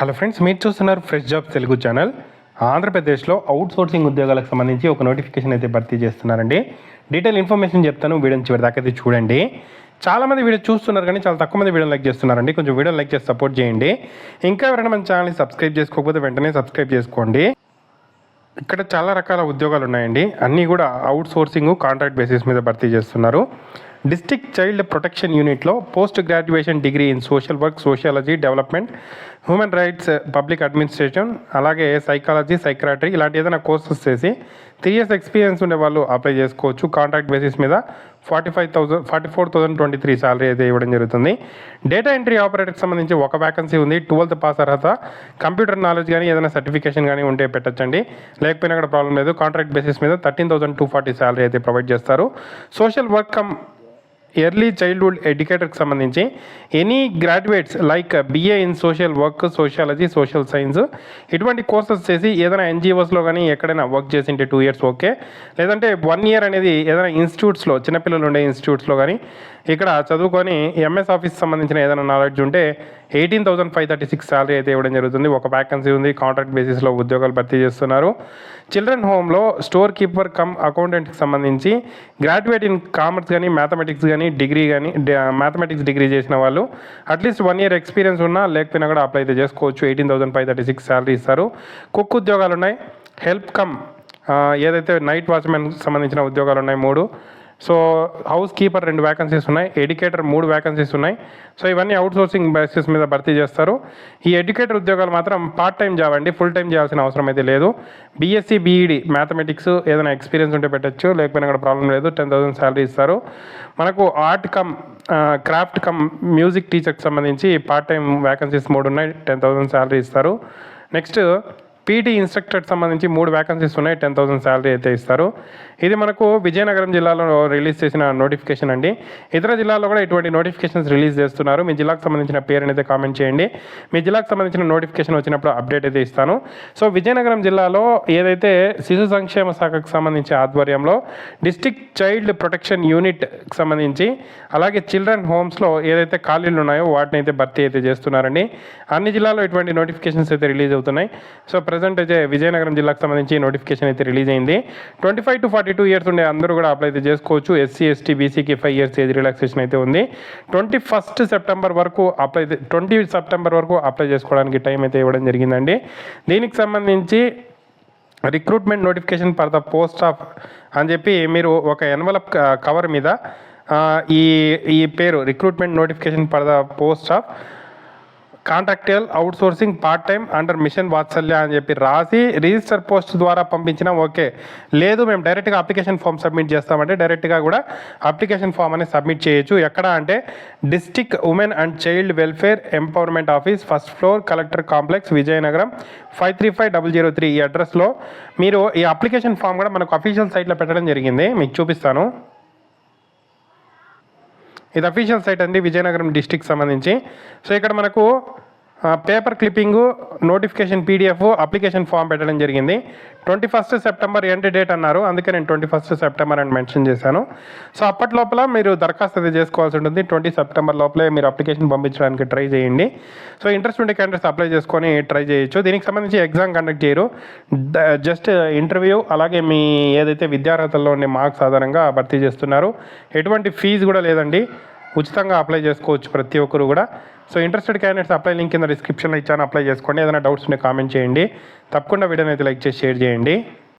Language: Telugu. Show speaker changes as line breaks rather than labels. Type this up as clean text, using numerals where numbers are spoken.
హలో ఫ్రెండ్స్, మీరు చూస్తున్నారు ఫ్రెష్ జాబ్స్ తెలుగు ఛానల్. ఆంధ్రప్రదేశ్లో అవుట్ సోర్సింగ్ ఉద్యోగాలకు సంబంధించి ఒక నోటిఫికేషన్ అయితే భర్తీ చేస్తున్నారండి. డీటెయిల్ ఇన్ఫర్మేషన్ చెప్తాను, వీడియోని చివరి దాకా అయితే చూడండి. చాలామంది వీడియో చూస్తున్నారు కానీ చాలా తక్కువ మంది వీడియో లైక్ చేస్తున్నారండి. కొంచెం వీడియో లైక్ చేసి సపోర్ట్ చేయండి. ఇంకా ఎవరైనా మన ఛానల్ని సబ్స్క్రైబ్ చేసుకోకపోతే వెంటనే సబ్స్క్రైబ్ చేసుకోండి. ఇక్కడ చాలా రకాల ఉద్యోగాలు ఉన్నాయండి. అన్నీ కూడా అవుట్ సోర్సింగ్ కాంట్రాక్ట్ బేసిస్ మీద భర్తీ చేస్తున్నారు. డిస్ట్రిక్ట్ చైల్డ్ ప్రొటెక్షన్ యూనిట్లో post graduation degree in social work, sociology, development, human rights, public administration, అలాగే సైకాలజీ, సైక్రాటరీ ఇలాంటి ఏదైనా కోర్సెస్ చేసి 3 years ఎక్స్పీరియన్స్ ఉండే వాళ్ళు అప్లై చేసుకోవచ్చు. కాంట్రాక్ట్ బేసిస్ మీద 44,023 శాలరీ అయితే ఇవ్వడం జరుగుతుంది. డేటా ఎంట్రీ ఆపరేటర్కి సంబంధించి ఒక వ్యాకెన్సీ ఉంది. 12th పాస్ అర్హత, కంప్యూటర్ నాలెడ్జ్ కానీ ఏదైనా సర్టిఫికేషన్ కానీ ఉంటే పెట్టచ్చండి. లేకపోయినా కూడా ప్రాబ్లం లేదు. కాంట్రాక్ట్ బేసిస్ మీద 13,240 శాలరీ అయితే ప్రొవైడ్ చేస్తారు. సోషల్ వర్క్ ఎర్లీ చైల్డ్హుడ్ ఎడ్యుకేటర్కి సంబంధించి any graduates like BA in social work, sociology, social science ఇటువంటి కోర్సెస్ చేసి ఏదైనా ఎన్జిఓస్లో కానీ ఎక్కడైనా వర్క్ చేసింటే 2 years ఓకే. లేదంటే 1 year అనేది ఏదైనా ఇన్స్టిట్యూట్స్లో, చిన్నపిల్లలు ఉండే ఇన్స్టిట్యూట్స్లో కానీ ఇక్కడ చదువుకొని ఎంఎస్ ఆఫీస్ సంబంధించిన ఏదైనా నాలెడ్జ్ ఉంటే 18,536 శాలరీ అయితే ఇవ్వడం జరుగుతుంది. ఒక వ్యాకెన్సీ ఉంది. కాంట్రాక్ట్ బేసిస్లో ఉద్యోగాలు భర్తీ చేస్తున్నారు. చిల్డ్రన్ హోమ్లో స్టోర్ కీపర్ కమ్ అకౌంటెంట్కి సంబంధించి గ్రాడ్యుయేట్ ఇన్ కామర్స్ కానీ, మ్యాథమెటిక్స్ కానీ, డిగ్రీ కానీ, మ్యాథమెటిక్స్ డిగ్రీ చేసిన వాళ్ళు అట్లీస్ట్ 1 year ఎక్స్పీరియన్స్ ఉన్నా లేకపోయినా కూడా అప్లై అయితే చేసుకోవచ్చు. 18,536 శాలరీ ఇస్తారు. కుక్ ఉద్యోగాలు ఉన్నాయి. హెల్ప్ కమ్ ఏదైతే నైట్ వాచ్మెన్ సంబంధించిన ఉద్యోగాలు ఉన్నాయి 3. సో హౌస్ కీపర్ 2 వ్యాకెన్సీస్ ఉన్నాయి. ఎడ్యుకేటర్ 3 వ్యాకెన్సీస్ ఉన్నాయి. సో ఇవన్నీ అవుట్ సోర్సింగ్ బేసిస్ మీద భర్తీ చేస్తారు. ఈ ఎడ్యుకేటర్ ఉద్యోగాలు మాత్రం పార్ట్ టైం జాబ్ అండి, ఫుల్ టైం చేయాల్సిన అవసరం అయితే లేదు. బీఎస్సీ, బీఈడి, మ్యాథమెటిక్స్ ఏదైనా ఎక్స్పీరియన్స్ ఉంటే పెట్టచ్చు, లేకపోయినా కూడా ప్రాబ్లం లేదు. 10,000 శాలరీ ఇస్తారు. మనకు art come craft cum music టీచర్కి సంబంధించి పార్ట్ టైం వ్యాకెన్సీస్ 3 ఉన్నాయి. 10,000 శాలరీ ఇస్తారు. నెక్స్ట్ పీటీ ఇన్స్ట్రక్టర్కి సంబంధించి 3 వ్యాకెన్సీస్ ఉన్నాయి. 10,000 శాలరీ అయితే ఇస్తారు. ఇది మనకు విజయనగరం జిల్లాలో రిలీజ్ చేసిన నోటిఫికేషన్ అండి. ఇతర జిల్లాల్లో కూడా ఇటువంటి నోటిఫికేషన్స్ రిలీజ్ చేస్తున్నారు. మీ జిల్లాకు సంబంధించిన పేరు అయితే కామెంట్ చేయండి. మీ జిల్లాకు సంబంధించిన నోటిఫికేషన్ వచ్చినప్పుడు అప్డేట్ అయితే ఇస్తాను. సో విజయనగరం జిల్లాలో ఏదైతే శిశు సంక్షేమ శాఖకు సంబంధించి ఆధ్వర్యంలో డిస్ట్రిక్ట్ చైల్డ్ ప్రొటెక్షన్ యూనిట్కి సంబంధించి అలాగే చిల్డ్రన్ హోమ్స్లో ఏదైతే ఖాళీలు ఉన్నాయో వాటిని అయితే భర్తీ అయితే చేస్తున్నారండి. అన్ని జిల్లాల్లో ఇటువంటి నోటిఫికేషన్స్ అయితే రిలీజ్ అవుతున్నాయి. సో ప్రజెంట్ అయితే విజయనగరం జిల్లాకు సంబంధించి నోటిఫికేషన్ అయితే రిలీజ్ అయింది. 25 to 42 years ఉండే అందరూ కూడా అప్లై అయితే చేసుకోవచ్చు. ఎస్సీ, ఎస్టీ, బీసీకి 5 years ఏజ్ రిలాక్సేషన్ అయితే ఉంది. 21 సెప్టెంబర్ వరకు 20 సెప్టెంబర్ వరకు అప్లై చేసుకోవడానికి టైం అయితే ఇవ్వడం జరిగిందండి. దీనికి సంబంధించి recruitment notification for the post of అని చెప్పి మీరు ఒక ఎన్వలప్ కవర్ మీద ఈ పేరు recruitment notification for the post of contractual outsourcing part time under mission Vatsalya అని చెప్పి రాసి రిజిస్టర్ పోస్ట్ ద్వారా పంపించినా ఓకే. లేదు మేము డైరెక్ట్గా అప్లికేషన్ ఫామ్ సబ్మిట్ చేస్తామంటే డైరెక్ట్గా కూడా అప్లికేషన్ ఫామ్ అనేది సబ్మిట్ చేయొచ్చు. ఎక్కడ అంటే district women and child welfare empowerment office, 1st floor, collector complex, Vizianagaram 535003 ఈ అడ్రస్లో మీరు ఈ అప్లికేషన్ ఫామ్ కూడా మనకు అఫీషియల్ సైట్లో పెట్టడం జరిగింది. మీకు చూపిస్తాను. ఇది అఫీషియల్ సైట్ అండి విజయనగరం డిస్ట్రిక్ట్ సంబంధించి. సో ఇక్కడ మనకు paper clipping, notification PDF, application form పెట్టడం జరిగింది. 21 సెప్టెంబర్ ఎండ్ డేట్ అన్నారు, అందుకే నేను 21 సెప్టెంబర్ అని మెన్షన్ చేశాను. సో అప్పటి లోపల మీరు దరఖాస్తు అయితే చేసుకోవాల్సి ఉంటుంది. 20 సెప్టెంబర్ లోపలే మీరు అప్లికేషన్ పంపించడానికి ట్రై చేయండి. సో ఇంట్రెస్ట్ ఉండే క్యాండిడేట్స్ అప్లై చేసుకొని ట్రై చేయొచ్చు. దీనికి సంబంధించి ఎగ్జామ్ కండక్ట్ చేయరు, జస్ట్ ఇంటర్వ్యూ అలాగే మీ ఏదైతే విద్యార్హతల్లో ఉండే మార్క్స్ ఆధారంగా భర్తీ చేస్తున్నారు. ఎటువంటి ఫీజు కూడా లేదండి, ఉచితంగా అప్లై చేసుకోవచ్చు ప్రతి ఒక్కరు కూడా. So interested candidates apply link కింద డిస్క్రిప్షన్లో ఇచ్చాను, అప్లై చేసుకోండి. ఏదైనా డౌట్స్ ఉంటే కామెంట్ చేయండి. తప్పకుండా వీడియోని అయితే లైక్ చేసి షేర్ చేయండి.